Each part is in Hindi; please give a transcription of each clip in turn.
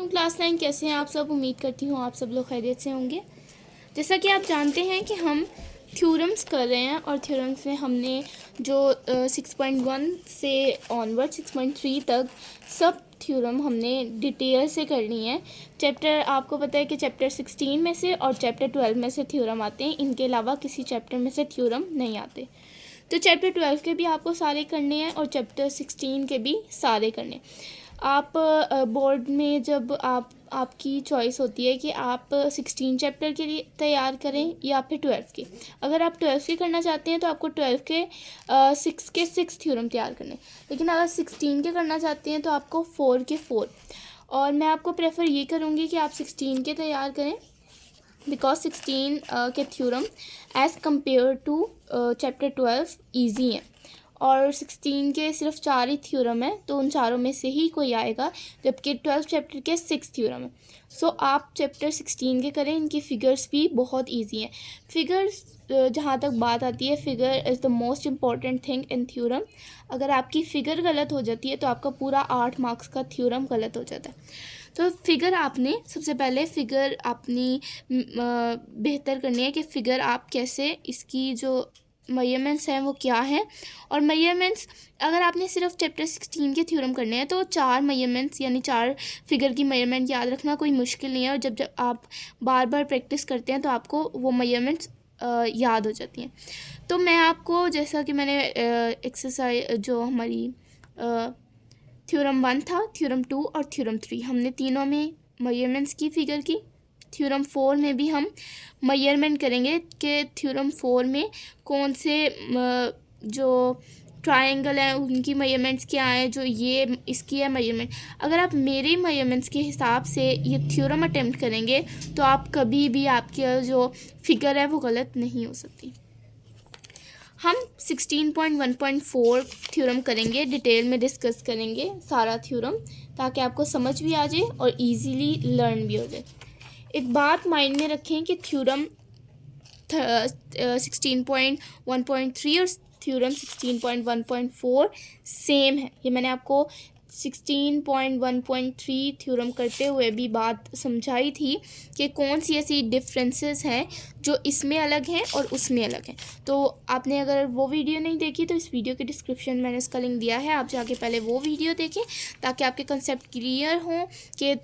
वालेकुम क्लास 9, कैसे हैं आप सब। उम्मीद करती हूँ आप सब लोग खैरियत से होंगे। जैसा कि आप जानते हैं कि हम थ्योरम्स कर रहे हैं और थ्योरम्स में हमने जो 6.1 से ऑनवर्ड 6.3 तक सब थ्योरम हमने डिटेल से करनी है। चैप्टर आपको पता है कि चैप्टर 16 में से और चैप्टर 12 में से थ्योरम आते हैं, इनके अलावा किसी चैप्टर में से थ्योरम नहीं आते। तो चैप्टर 12 के भी आपको सारे करने हैं और चैप्टर 16 के भी सारे करने। आप बोर्ड में जब आपकी चॉइस होती है कि आप 16 चैप्टर के लिए तैयार करें या फिर 12 के। अगर आप 12 के करना चाहते हैं तो आपको 12 के 6 थ्योरम तैयार करने, लेकिन अगर 16 के करना चाहते हैं तो आपको 4 के 4। और मैं आपको प्रेफर ये करूँगी कि आप 16 के तैयार करें, बिकॉज 16 के theorem as compare to chapter 12 easy हैं और 16 के सिर्फ 4 ही थ्योरम है, तो उन चारों में से ही कोई आएगा, जबकि 12 चैप्टर के 6 थ्योरम है। सो आप चैप्टर 16 के करें, इनकी फ़िगर्स भी बहुत इजी हैं। फ़िगर्स जहाँ तक बात आती है, figure is the most important thing in theorem. अगर आपकी फ़िगर गलत हो जाती है तो आपका पूरा 8 मार्क्स का थ्योरम गलत हो जाता है। तो फ़िगर आपने सबसे पहले फ़िगर अपनी बेहतर करनी है कि फ़िगर आप कैसे, इसकी जो मेजरमेंट्स हैं वो क्या हैं। और मेजरमेंट्स अगर आपने सिर्फ चैप्टर 16 के थ्योरम करने हैं तो 4 मेजरमेंट्स यानी 4 फिगर की मेजरमेंट याद रखना कोई मुश्किल नहीं है, और जब आप बार बार प्रैक्टिस करते हैं तो आपको वो मेजरमेंट्स याद हो जाती हैं। तो मैं आपको, जैसा कि मैंने एक्सरसाइज जो हमारी थ्योरम 1 था, थ्योरम 2 और थ्योरम 3, हमने तीनों में मेजरमेंट्स की फ़िगर की। थ्योरम 4 में भी हम मेजरमेंट करेंगे कि थ्योरम 4 में कौन से जो ट्रायंगल हैं उनकी मेजरमेंट्स क्या हैं, जो ये इसकी है मेजरमेंट। अगर आप मेरे मेजरमेंट्स के हिसाब से ये थ्योरम अटेम्प्ट करेंगे तो आप कभी भी, आपकी जो फिगर है वो गलत नहीं हो सकती। हम 16.1.4 थ्योरम करेंगे, डिटेल में डिस्कस करेंगे सारा थ्योरम, ताकि आपको समझ भी आ जाए और इजीली लर्न भी हो जाए। एक बात माइंड में रखें कि थ्योरम 16.1.3 और थ्योरम 16.1.4 सेम है। ये मैंने आपको 16.1.3 थ्योरम करते हुए भी बात समझाई थी कि कौन सी ऐसी डिफरेंसेस हैं जो इसमें अलग हैं और उसमें अलग हैं। तो आपने अगर वो वीडियो नहीं देखी तो इस वीडियो के डिस्क्रिप्शन में मैंने इसका लिंक दिया है, आप जाके पहले वो वीडियो देखें ताकि आपके कंसेप्ट क्लियर हों कि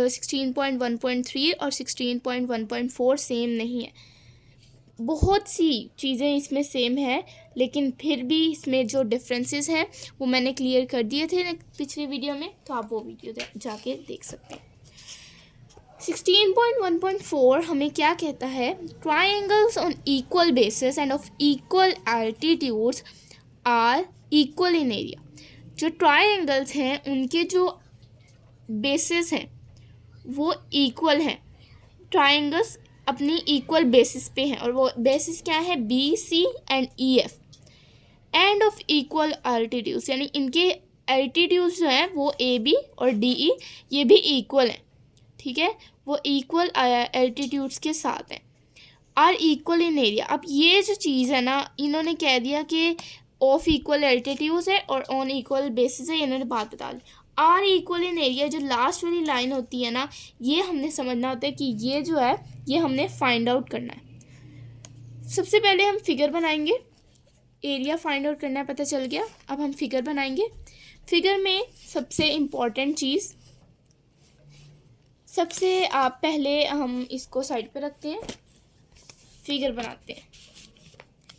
16.1.3 और 16.1.4 सेम नहीं है। बहुत सी चीज़ें इसमें सेम है, लेकिन फिर भी इसमें जो डिफरेंसेस हैं वो मैंने क्लियर कर दिए थे पिछले वीडियो में, तो आप वो वीडियो जाके देख सकते हैं। 16.1.4 हमें क्या कहता है, triangles on equal basis and of equal altitudes are equal in area. जो ट्रायंगल्स हैं उनके जो बेसिस हैं वो इक्वल हैं। ट्रायंगल्स अपनी इक्वल बेसिस पे हैं और वो बेसिस क्या है, B, C and E, F, and of equal altitudes, यानी इनके एल्टीट्यूड्स जो हैं वो ए, बी और डी, ई, ये भी इक्वल हैं। ठीक है, वो इक्वल एल्टीट्यूड्स के साथ हैं। Are equal in area. अब ये जो चीज़ है ना, इन्होंने कह दिया कि ऑफ इक्वल एल्टीट्यूड्स है और ऑन इक्वल बेसिस है, इन्होंने बात बता दी। आर इक्वल इन एरिया, जो लास्ट वाली लाइन होती है ना, ये हमने समझना होता है कि ये जो है ये हमने फाइंड आउट करना है। सबसे पहले हम फिगर बनाएंगे, एरिया फाइंड आउट करना है, पता चल गया। अब हम फिगर बनाएंगे। फिगर में सबसे इम्पॉर्टेंट चीज़, सबसे आप पहले हम इसको साइड पे रखते हैं, फिगर बनाते हैं।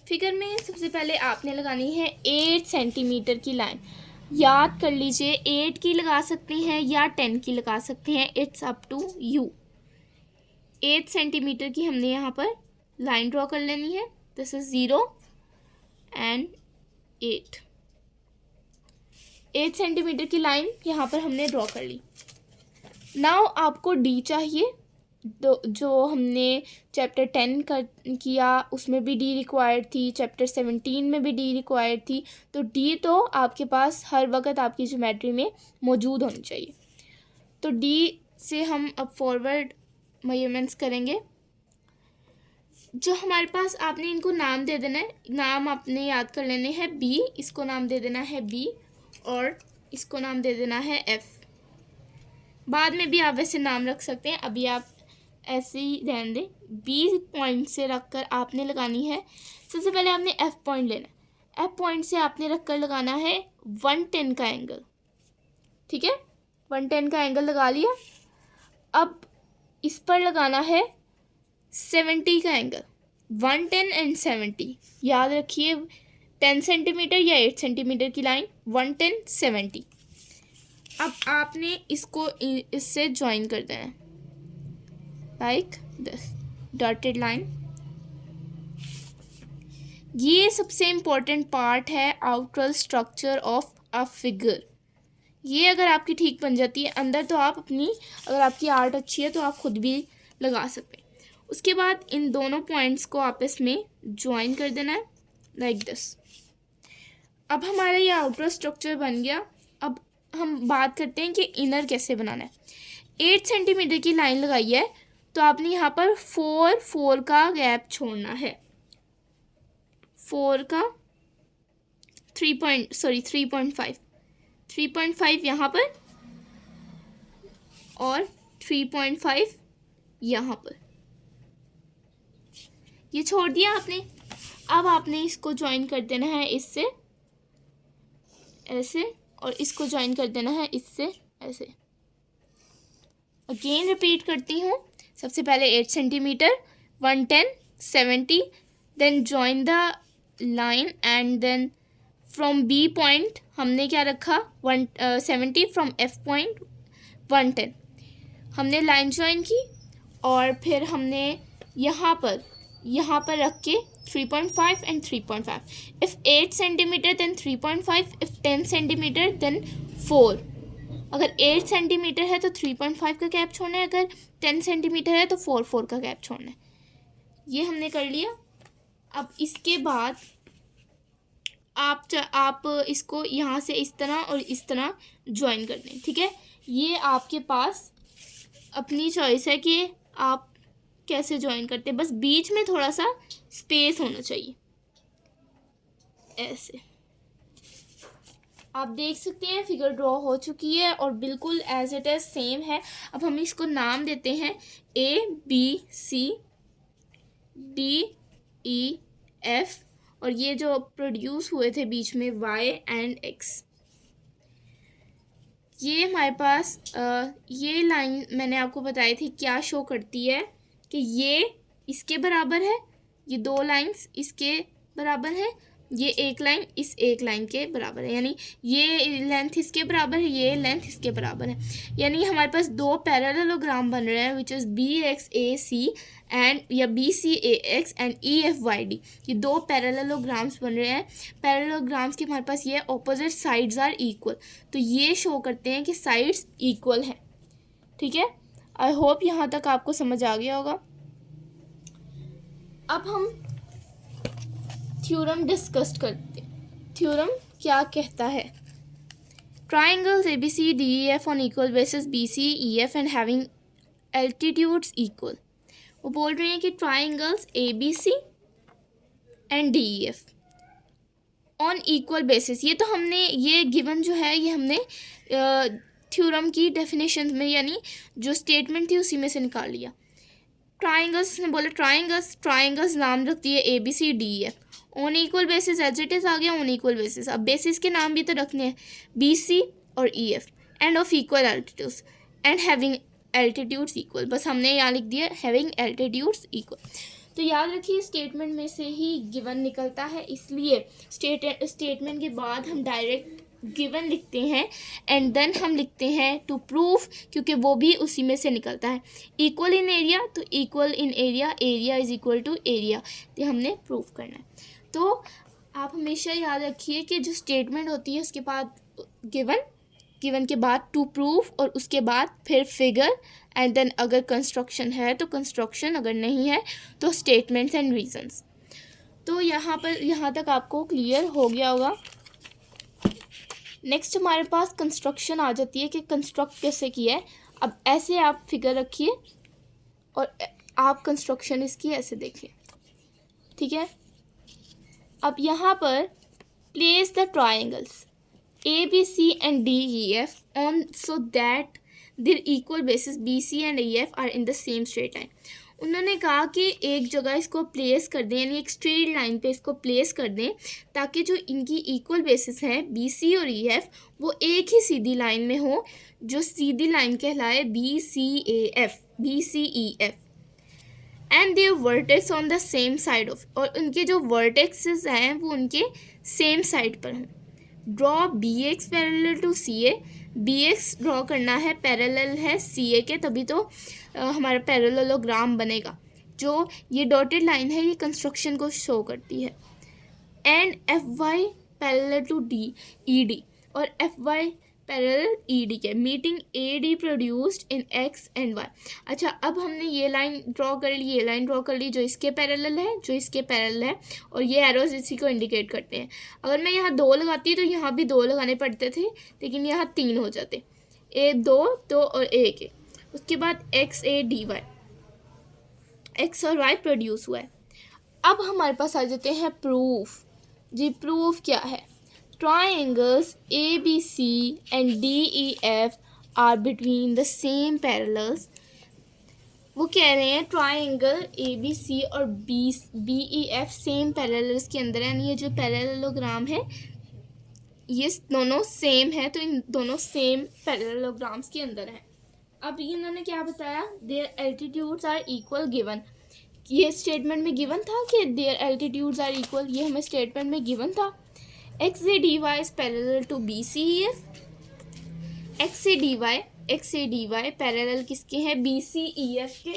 फिगर में सबसे पहले आपने लगानी है 8 सेंटीमीटर की लाइन। याद कर लीजिए, 8 की लगा सकते हैं या 10 की लगा सकते हैं, it's up to you. 8 centimetre की हमने यहाँ पर लाइन ड्रॉ कर लेनी है। दिस इज 0 एंड 8 सेंटीमीटर की लाइन यहाँ पर हमने ड्रॉ कर ली। नाउ आपको डी चाहिए, जो हमने चैप्टर 10 कर किया उसमें भी डी रिक्वायर्ड थी, चैप्टर 17 में भी डी रिक्वायर्ड थी। तो डी तो आपके पास हर वक्त आपकी ज्योमेट्री में मौजूद होनी चाहिए। तो डी से हम अब फॉरवर्ड मेजरमेंट्स करेंगे। जो हमारे पास, आपने इनको नाम दे देना है, नाम आपने याद कर लेने हैं। बी, इसको नाम दे देना है बी और इसको नाम दे देना है एफ। बाद में भी आप वैसे नाम रख सकते हैं, अभी आप ऐसे ही रहने दें। बी पॉइंट से रख कर आपने लगानी है, सबसे पहले आपने एफ पॉइंट लेना है। एफ पॉइंट से आपने रख कर लगाना है 110 का एंगल, ठीक है। 110 का एंगल लगा लिया। अब इस पर लगाना है 70 का एंगल, 110 एंड 70। याद रखिए 10 सेंटीमीटर या 8 सेंटीमीटर की लाइन, 110 70। अब आपने इसको इससे ज्वाइन कर देना है लाइक दिस डॉटेड लाइन। ये सबसे इम्पोर्टेंट पार्ट है आउटरल स्ट्रक्चर ऑफ अ फिगर। ये अगर आपकी ठीक बन जाती है, अंदर तो आप अपनी, अगर आपकी आर्ट अच्छी है तो आप खुद भी लगा सकते हैं। उसके बाद इन दोनों पॉइंट्स को आपस में ज्वाइन कर देना है लाइक दिस। अब हमारा ये आउटर स्ट्रक्चर बन गया। अब हम बात करते हैं कि इनर कैसे बनाना है। 8 सेंटीमीटर की लाइन लगाई है तो आपने यहाँ पर 4 का गैप छोड़ना है। 4 का 3.5 यहाँ पर और 3.5 यहाँ पर, ये छोड़ दिया आपने। अब आपने इसको ज्वाइन कर देना है इससे ऐसे, और इसको ज्वाइन कर देना है इससे ऐसे। अगेन रिपीट करती हूँ, सबसे पहले 8 centimetre, 110, 70, then join the line and then from B point हमने क्या रखा 70, फ्रॉम एफ पॉइंट 110 हमने लाइन ज्वाइन की, और फिर हमने यहाँ पर रख के 3.5 and 3.5। If 8 centimetre then 3.5, if 10 centimetre then 4। अगर 8 सेंटीमीटर है तो 3.5 का गैप छोड़ना है, अगर 10 सेंटीमीटर है तो 4 का गैप छोड़ना है। ये हमने कर लिया। अब इसके बाद आप इसको यहाँ से इस तरह और इस तरह ज्वाइन कर दें, ठीक है। ये आपके पास अपनी चॉइस है कि आप कैसे ज्वाइन करते हैं, बस बीच में थोड़ा सा स्पेस होना चाहिए ऐसे। आप देख सकते हैं फिगर ड्रॉ हो चुकी है और बिल्कुल एज इट इज सेम है। अब हम इसको नाम देते हैं ABCDEF, और ये जो प्रोड्यूस हुए थे बीच में Y एंड X। ये हमारे पास ये लाइन मैंने आपको बताई थी क्या शो करती है कि ये इसके बराबर है, ये 2 लाइंस इसके बराबर है, ये एक लाइन इस एक लाइन के बराबर है, यानी ये लेंथ इसके बराबर है, ये लेंथ इसके बराबर है। यानी हमारे पास 2 पैरेललोग्राम बन रहे हैं विच इज़ BXAC एंड या BCAX एंड EFYD। ये 2 पैरेललोग्राम्स बन रहे हैं। पैरेललोग्राम्स के हमारे पास ये ऑपोजिट साइड्स आर इक्वल, तो ये शो करते हैं कि साइड्स इक्वल हैं, ठीक है। आई होप यहाँ तक आपको समझ आ गया होगा। अब हम थ्योरम डिस्कस करते हैं। थ्योरम क्या कहता है? Triangles ABCDEF on equal basis BCEF and having altitudes equal. वो बोल रहे हैं कि triangles ABC and DEF on equal basis, ये तो हमने ये गिवन जो है ये हमने थ्योरम की डेफिनेशन में यानी जो स्टेटमेंट थी उसी में से निकाल लिया। ट्राइंगल्स ने बोला ट्राइंगल्स नाम रखती है ABCDEF on equal basis, as it is आ गया ऑन इक्वल बेसिस। अब बेसिस के नाम भी तो रखने हैं BC और EF and of equal altitudes and having altitudes equal, बस हमने यहाँ लिख दिया हैविंग एल्टीट्यूड्स इक्वल। तो याद रखिए स्टेटमेंट में से ही गिवन निकलता है, इसलिए स्टेटमेंट के बाद हम डायरेक्ट गिवन लिखते हैं एंड देन हम लिखते हैं टू प्रूफ, क्योंकि वो भी उसी में से निकलता है। इक्वल इन एरिया तो equal in area, area is equal to area, तो हमने प्रूफ करना है। तो आप हमेशा याद रखिए कि जो स्टेटमेंट होती है उसके बाद गिवन के बाद टू प्रूफ, और उसके बाद फिर फिगर एंड देन अगर कंस्ट्रक्शन है तो कंस्ट्रक्शन, अगर नहीं है तो स्टेटमेंट्स एंड रीजंस। तो यहाँ तक आपको क्लियर हो गया होगा। नेक्स्ट हमारे पास कंस्ट्रक्शन आ जाती है कि कंस्ट्रक्ट कैसे किया है। अब ऐसे आप फिगर रखिए और आप कंस्ट्रक्शन इसकी ऐसे देखिए, ठीक है। अब यहाँ पर place the triangles ABC and DEF on so that their equal basis B C and E F are in the same straight line. उन्होंने कहा कि एक जगह इसको प्लेस कर दें, यानी एक स्ट्रेट लाइन पे इसको प्लेस कर दें, ताकि जो इनकी इक्वल बेसिस हैं बी सी और ई एफ वो एक ही सीधी लाइन में हो, जो सीधी लाइन कहलाए B C A F, B C E F. And their vertex on the same side of, और उनके जो वर्टेक्सेस हैं वो उनके सेम साइड पर हों। Draw B X parallel to C A, B X draw करना है पैरेलल है सी ए के, तभी तो हमारा पैरेललोग्राम बनेगा। जो ये डॉटेड लाइन है ये कंस्ट्रक्शन को शो करती है। And F Y parallel to D E D, और F Y parallel E D के, meeting A D produced in X and Y. अच्छा, अब हमने ये लाइन ड्रॉ कर ली, ये लाइन ड्रॉ कर ली, जो इसके पैरेलल है, जो इसके पैरेलल है, और ये एरोज इसी को इंडिकेट करते हैं। अगर मैं यहाँ 2 लगाती तो यहाँ भी 2 लगाने पड़ते थे, लेकिन यहाँ 3 हो जाते, ए 2 2 और ए के। उसके बाद X A D Y, X और वाई प्रोड्यूस हुआ है। अब हमारे पास आ जाते हैं प्रूफ। जी, प्रूफ क्या है? Triangles A B C and D E F are between the same parallels. वो कह रहे हैं ट्राइंगल ए बी सी और B E F same parallels के अंदर है, यानी ये जो पैरेललोग्राम है ये दोनों सेम है, तो इन दोनों सेम पैरेललोग्राम्स के अंदर है। अब इन्होंने क्या बताया? Their altitudes are equal given. ये स्टेटमेंट में गिवन था कि देयर एल्टीट्यूड्स आर इक्वल, ये हमें स्टेटमेंट में गिवन था। X A D Y is parallel to B C E F. X A D Y parallel किसके हैं? बी सी ई एफ के।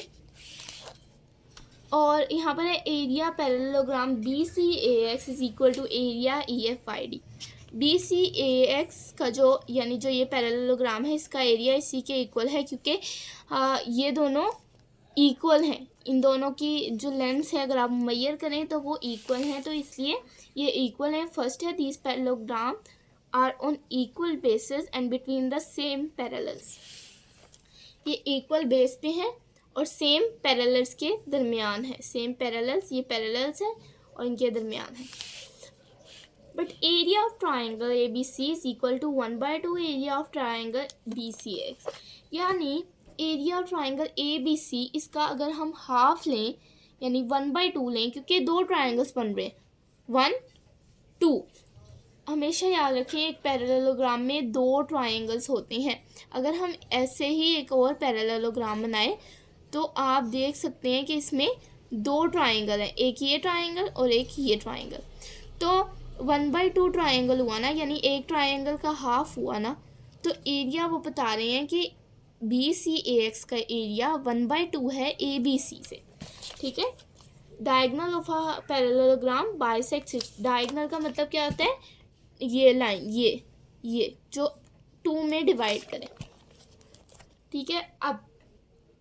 और यहाँ पर है area parallelogram B C A X is equal to area E F Y D. B C A X का जो, यानी जो ये पैरेललोग्राम है, इसका एरिया इसी के इक्वल है, क्योंकि ये दोनों इक्वल हैं। इन दोनों की जो लेंथ है अगर आप मेजर करें तो वो इक्वल हैं, तो इसलिए ये इक्वल हैं। फर्स्ट है these parallelogram are on equal basis and between the same parallels. ये इक्वल बेस पे हैं और सेम पैरेलल्स के दरमियान है। सेम पैरेलल्स, ये पैरेलल्स हैं और इनके दरमियान है। But area of triangle A B C is equal to 1/2 area of triangle B C X. यानी area of triangle A B C, इसका अगर हम हाफ लें यानी 1/2 लें, क्योंकि 2 ट्राइंगल्स बन रहे हैं, 1 2। हमेशा याद रखें एक पैरेललोग्राम में 2 ट्राइंगल्स होते हैं। अगर हम ऐसे ही एक और पैरेललोग्राम बनाएं तो आप देख सकते हैं कि इसमें 2 ट्राइंगल हैं, एक ये ट्राइंगल और एक ये ट्राइंगल। तो 1/2 ट्राइंगल हुआ ना, यानी एक ट्राइंगल का हाफ हुआ ना, तो एरिया वो बता रहे हैं कि बी सी ए एक्स का एरिया 1/2 है ए बी सी से। ठीक है। Diagonal of a parallelogram bisects. Diagonal का मतलब क्या होता है? ये लाइन, ये जो 2 में डिवाइड करें। ठीक है। अब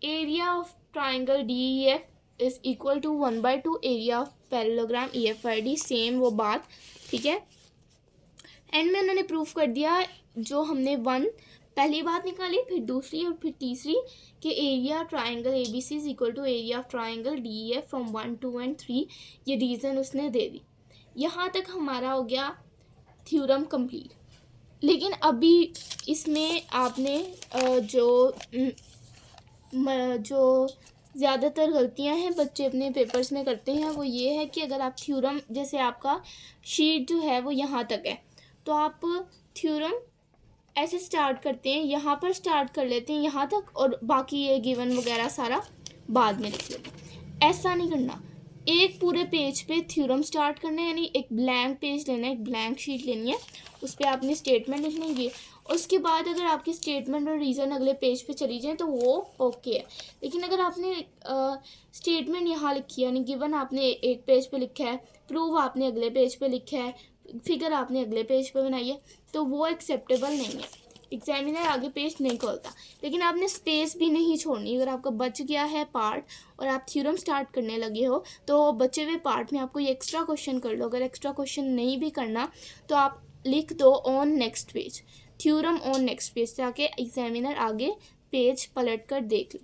area of triangle D E F is equal to 1/2 area of parallelogram E F I D. Same वो बात। ठीक है। एंड में उन्होंने प्रूफ कर दिया, जो हमने पहली बात निकाली, फिर दूसरी और फिर तीसरी, कि area triangle A B C is equal to area of triangle D E F from 1 2 and 3। ये रीज़न उसने दे दी। यहाँ तक हमारा हो गया थ्योरम कंप्लीट। लेकिन अभी इसमें आपने जो ज़्यादातर गलतियां हैं बच्चे अपने पेपर्स में करते हैं, वो ये है कि अगर आप थ्योरम, जैसे आपका शीट जो है वो यहाँ तक है, तो आप थ्योरम ऐसे स्टार्ट करते हैं, यहाँ पर स्टार्ट कर लेते हैं यहाँ तक, और बाकी ये गिवन वगैरह सारा बाद में लिख लेते हैं। ऐसा नहीं करना। एक पूरे पेज पे थ्योरम स्टार्ट करना है, यानी एक ब्लैंक पेज लेना है, एक ब्लैंक शीट लेनी है, उस पर आपने स्टेटमेंट लिखना है। उसके बाद अगर आपकी स्टेटमेंट और रीज़न अगले पेज पे चली जाए तो वो ओके है। लेकिन अगर आपने स्टेटमेंट यहाँ लिखी है, यानी गिवन आपने एक पेज पे लिखा है, प्रूव आपने अगले पेज पे लिखा है, फिगर आपने अगले पेज पे बनाई है, तो वो एक्सेप्टेबल नहीं है। एग्जामिनर आगे पेज नहीं खोलता। लेकिन आपने स्पेस भी नहीं छोड़नी। अगर आपका बच गया है पार्ट और आप थ्योरम स्टार्ट करने लगे हो, तो बचे हुए पार्ट में आपको ये एक्स्ट्रा क्वेश्चन कर लो। अगर एक्स्ट्रा क्वेश्चन नहीं भी करना तो आप लिख दो on next page, theorem on next page, ताकि एग्जामिनर आगे पेज पलट कर देख ले।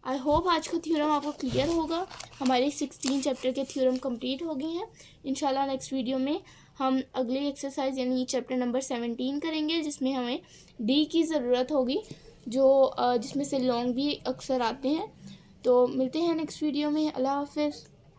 आई होप आज का थ्योरम आपको क्लियर होगा। हमारे 16 चैप्टर के थ्योरम कंप्लीट हो गए हैं। इंशाल्लाह नेक्स्ट वीडियो में हम अगली एक्सरसाइज यानी चैप्टर नंबर 17 करेंगे, जिसमें हमें डी की ज़रूरत होगी। जो जिसमें से लॉन्ग भी अक्सर आते हैं। तो मिलते हैं नेक्स्ट वीडियो में। अल्लाह हाफ़िज़।